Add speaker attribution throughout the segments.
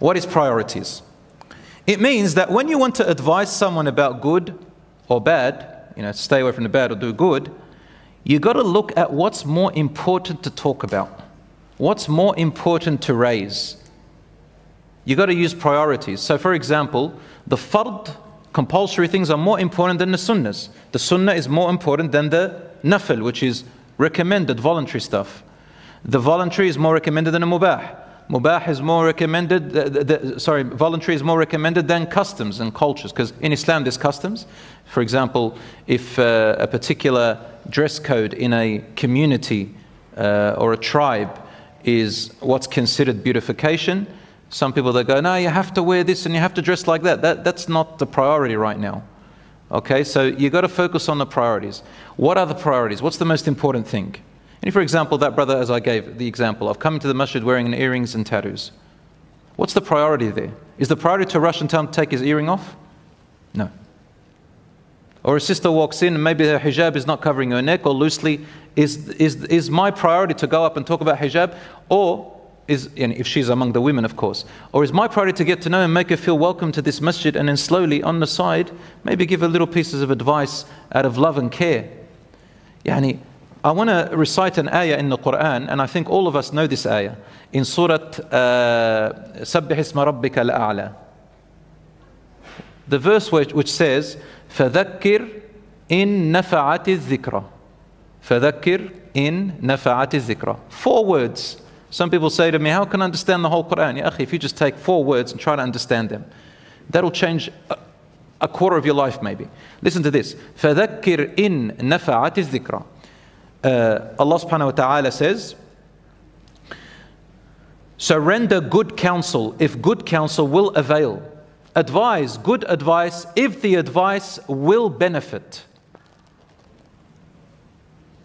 Speaker 1: What is priorities? It means that when you want to advise someone about good or bad, stay away from the bad or do good, you got to look at what's more important to talk about. What's more important to raise? You got to use priorities. So for example, the fard, compulsory things, are more important than the sunnahs. The sunnah is more important than the nafil, which is recommended, voluntary stuff. The voluntary is more recommended than the mubah. Mubah is more recommended, voluntary is more recommended than customs and cultures, because in Islam there's customs. For example, if a particular dress code in a community or a tribe is what's considered beautification, some people that go, no, you have to wear this and you have to dress like that. That's not the priority right now. Okay, so you got to focus on the priorities. What are the priorities? What's the most important thing? And for example, that brother, as I gave the example of coming to the masjid wearing earrings and tattoos. What's the priority there? Is the priority to rush and tell him to take his earring off? No. Or a sister walks in and maybe her hijab is not covering her neck or loosely. Is my priority to go up and talk about hijab? Or if she's among the women, of course. Or is my priority to get to know and make her feel welcome to this masjid, and then slowly on the side, maybe give her little pieces of advice out of love and care? I want to recite an ayah in the Quran, and I think all of us know this ayah, in Surah Sabbih Isma Rabbika Al-A'la. The verse which says, فَذَكِّرْ إِن نَفَعَتِ الذِّكْرَ. فَذَكِّرْ إِن نَفَعَتِ الذِّكْرَ. 4 words. Some people say to me, how can I understand the whole Quran? Ya akhi, if you just take 4 words and try to understand them, that'll change a quarter of your life maybe. Listen to this. فَذَكِّرْ إِن نَفَعَتِ الذِّكْرَ. Allah subhanahu wa ta'ala says, so render good counsel if good counsel will avail. Advise good advice if the advice will benefit.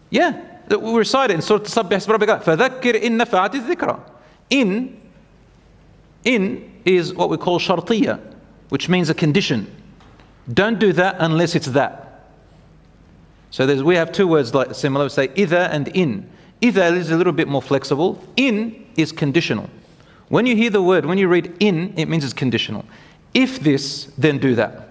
Speaker 1: Yeah, we recite it in Surah Sabbih Isma Rabbika. فَذَكِّرْ إِن نَفَعَتِ الذِّكْرَ. In is what we call shartiyya, which means a condition. Don't do that unless it's that. So we have 2 words like similar. We say إِذَا and in. إِذَا is a little bit more flexible. In is conditional. When you hear the word, when you read in, it means it's conditional. If this, then do that.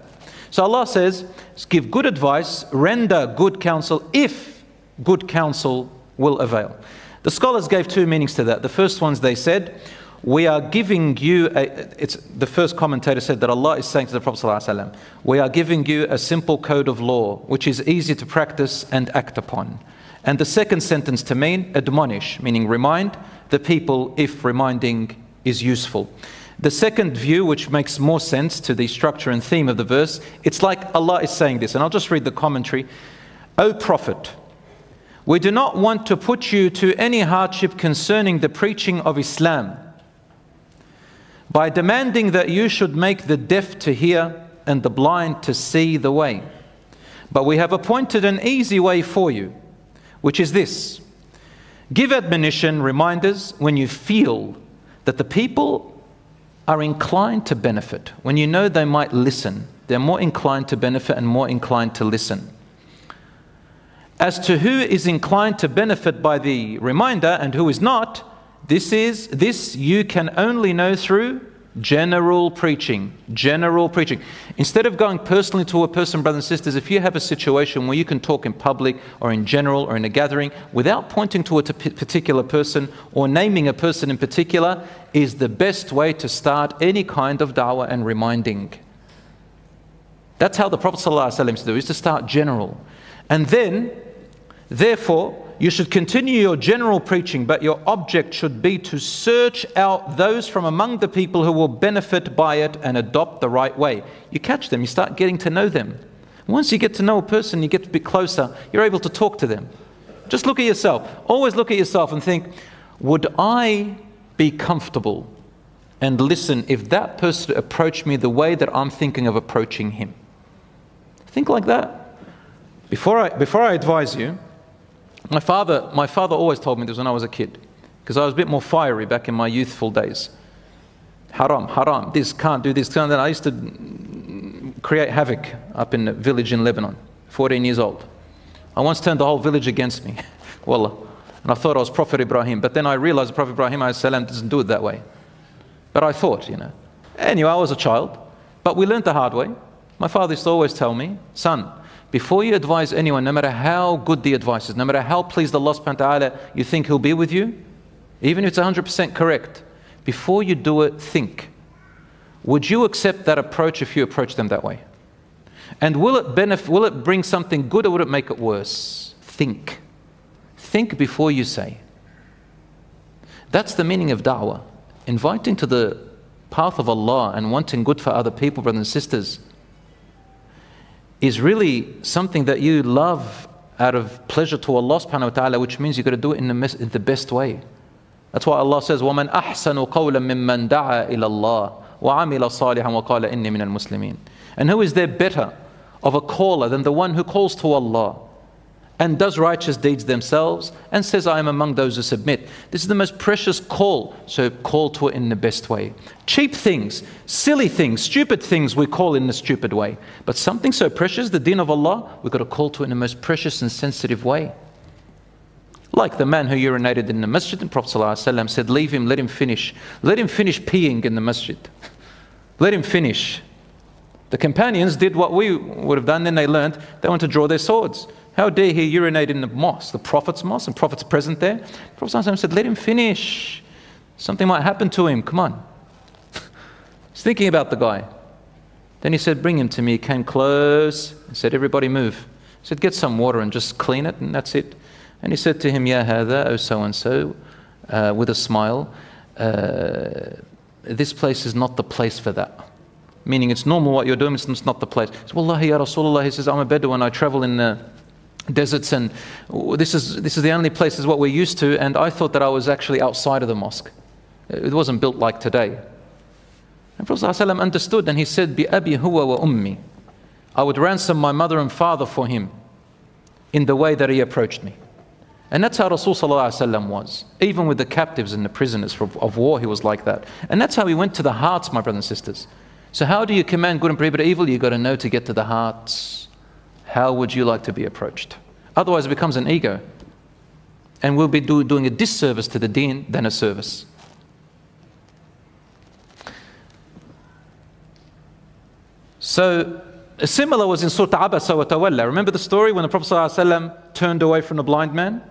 Speaker 1: So Allah says, give good advice, render good counsel if good counsel will avail. The scholars gave 2 meanings to that. The first ones they said, we are giving you, the first commentator said that Allah is saying to the Prophet ﷺ, we are giving you a simple code of law, which is easy to practice and act upon. And the second sentence to mean, admonish, meaning remind the people if reminding is useful. The second view, which makes more sense to the structure and theme of the verse, it's like Allah is saying this, and I'll just read the commentary. O Prophet, we do not want to put you to any hardship concerning the preaching of Islam, by demanding that you should make the deaf to hear and the blind to see the way. But we have appointed an easy way for you, which is this. Give admonition, reminders, when you feel that the people are inclined to benefit. When you know they might listen, they're more inclined to benefit and more inclined to listen. As to who is inclined to benefit by the reminder and who is not, this you can only know through general preaching. General preaching. Instead of going personally to a person, brothers and sisters, if you have a situation where you can talk in public or in general or in a gathering without pointing to a particular person or naming a person in particular, is the best way to start any kind of da'wah and reminding. That's how the Prophet ﷺ used to do, is to start general. And then, therefore, you should continue your general preaching, but your object should be to search out those from among the people who will benefit by it and adopt the right way. You catch them, you start getting to know them. Once you get to know a person, you get a bit closer, you're able to talk to them. Just look at yourself. Always look at yourself and think, would I be comfortable and listen if that person approached me the way that I'm thinking of approaching him? Think like that. Before I advise you, my father always told me this when I was a kid, because I was a bit more fiery back in my youthful days. Haram, haram, this, can't do this, can't do that. I used to create havoc up in a village in Lebanon, 14 years old. I once turned the whole village against me, wallah. And I thought I was Prophet Ibrahim, but then I realized Prophet Ibrahim ﷺ doesn't do it that way. But I thought, Anyway, I was a child, but we learned the hard way. My father used to always tell me, son, before you advise anyone, no matter how good the advice is, no matter how pleased Allah subhanahu wa ta'ala you think He'll be with you, even if it's 100% correct, before you do it, think. Would you accept that approach if you approach them that way? And will it bring something good, or would it make it worse? Think. Think before you say. That's the meaning of da'wah. Inviting to the path of Allah and wanting good for other people, brothers and sisters, is really something that you love out of pleasure to Allah subhanahu wa ta'ala, which means you've got to do it in the best way. That's why Allah says, وَمَنْ أَحْسَنُ قَوْلًا مِمَّنْ دَعَى إِلَى اللَّهِ وَعَمِلَ صَالِحًا وَقَالَ إِنِّي مِنَ الْمُسْلِمِينَ. And who is there better of a caller than the one who calls to Allah and does righteous deeds themselves and says, I am among those who submit. This is the most precious call, so call to it in the best way. Cheap things, silly things, stupid things we call in the stupid way. But something so precious, the deen of Allah, we've got to call to it in the most precious and sensitive way. Like the man who urinated in the masjid, and Prophet ﷺ said, leave him, let him finish. Let him finish peeing in the masjid. Let him finish. The companions did what we would have done, then they learned, they went to draw their swords. How dare he urinate in the mosque, the Prophet's mosque, and Prophet's present there? Prophet ﷺ said, let him finish. Something might happen to him, come on. He's thinking about the guy. Then he said, bring him to me. He came close and said, everybody move. He said, get some water and just clean it, and that's it. And he said to him, Ya hadha, oh so-and-so, with a smile, this place is not the place for that. Meaning it's normal what you're doing, it's not the place. He said, Wallahi ya Rasulullah, he says, I'm a Bedouin, I travel in the deserts, and this is the only place is what we're used to, and I thought that I was actually outside of the mosque. It wasn't built like today. And Prophet ﷺ understood, and he said, Bi abi huwa wa ummi. I would ransom my mother and father for him in the way that he approached me. And that's how Rasul ﷺ was. Even with the captives and the prisoners of war, he was like that. And that's how he went to the hearts, my brothers and sisters. So how do you command good and prohibit evil? You've got to know to get to the hearts. How would you like to be approached? Otherwise it becomes an ego. And we'll be doing a disservice to the deen than a service. So, similar was in Surah Abasa wa Tawalla. Remember the story when the Prophet ﷺ turned away from the blind man?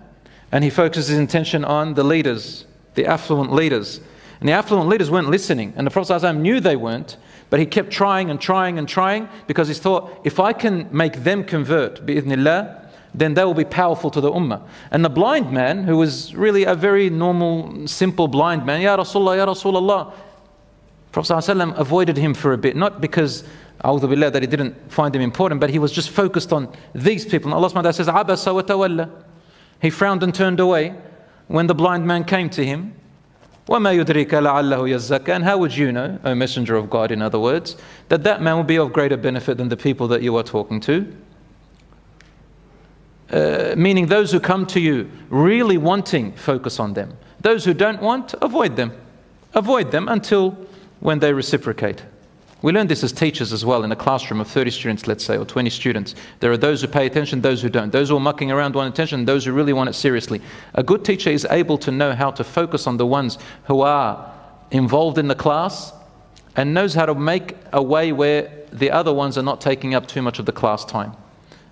Speaker 1: And he focused his attention on the leaders, the affluent leaders. And the affluent leaders weren't listening. And the Prophet ﷺ knew they weren't. But he kept trying and trying and trying, because he thought, if I can make them convert, bi'idhnillah, then they will be powerful to the ummah. And the blind man, who was really a very normal, simple blind man, Ya Rasulullah, Ya Rasulullah, Prophet ﷺ avoided him for a bit, not because A'udhu Billah, that he didn't find him important, but he was just focused on these people. And Allah subhanahu wa ta'ala says, Abasa wa tawalla. He frowned and turned away when the blind man came to him. وَمَا يُدْرِكَ لَعَلَّهُ يَزَّكَّى. And how would you know, O Messenger of God, in other words, that that man will be of greater benefit than the people that you are talking to? Meaning those who come to you really wanting, focus on them. Those who don't want, avoid them. Avoid them until when they reciprocate. We learn this as teachers as well, in a classroom of 30 students, let's say, or 20 students. There are those who pay attention, those who don't. Those who are mucking around want attention, those who really want it seriously. A good teacher is able to know how to focus on the ones who are involved in the class and knows how to make a way where the other ones are not taking up too much of the class time.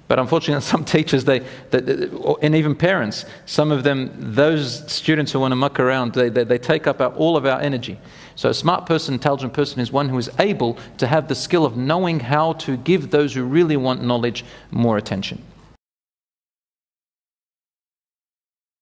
Speaker 1: But unfortunately, some teachers, and even parents, some of them, those students who want to muck around, they take up all of our energy. So a smart person, intelligent person is one who is able to have the skill of knowing how to give those who really want knowledge more attention.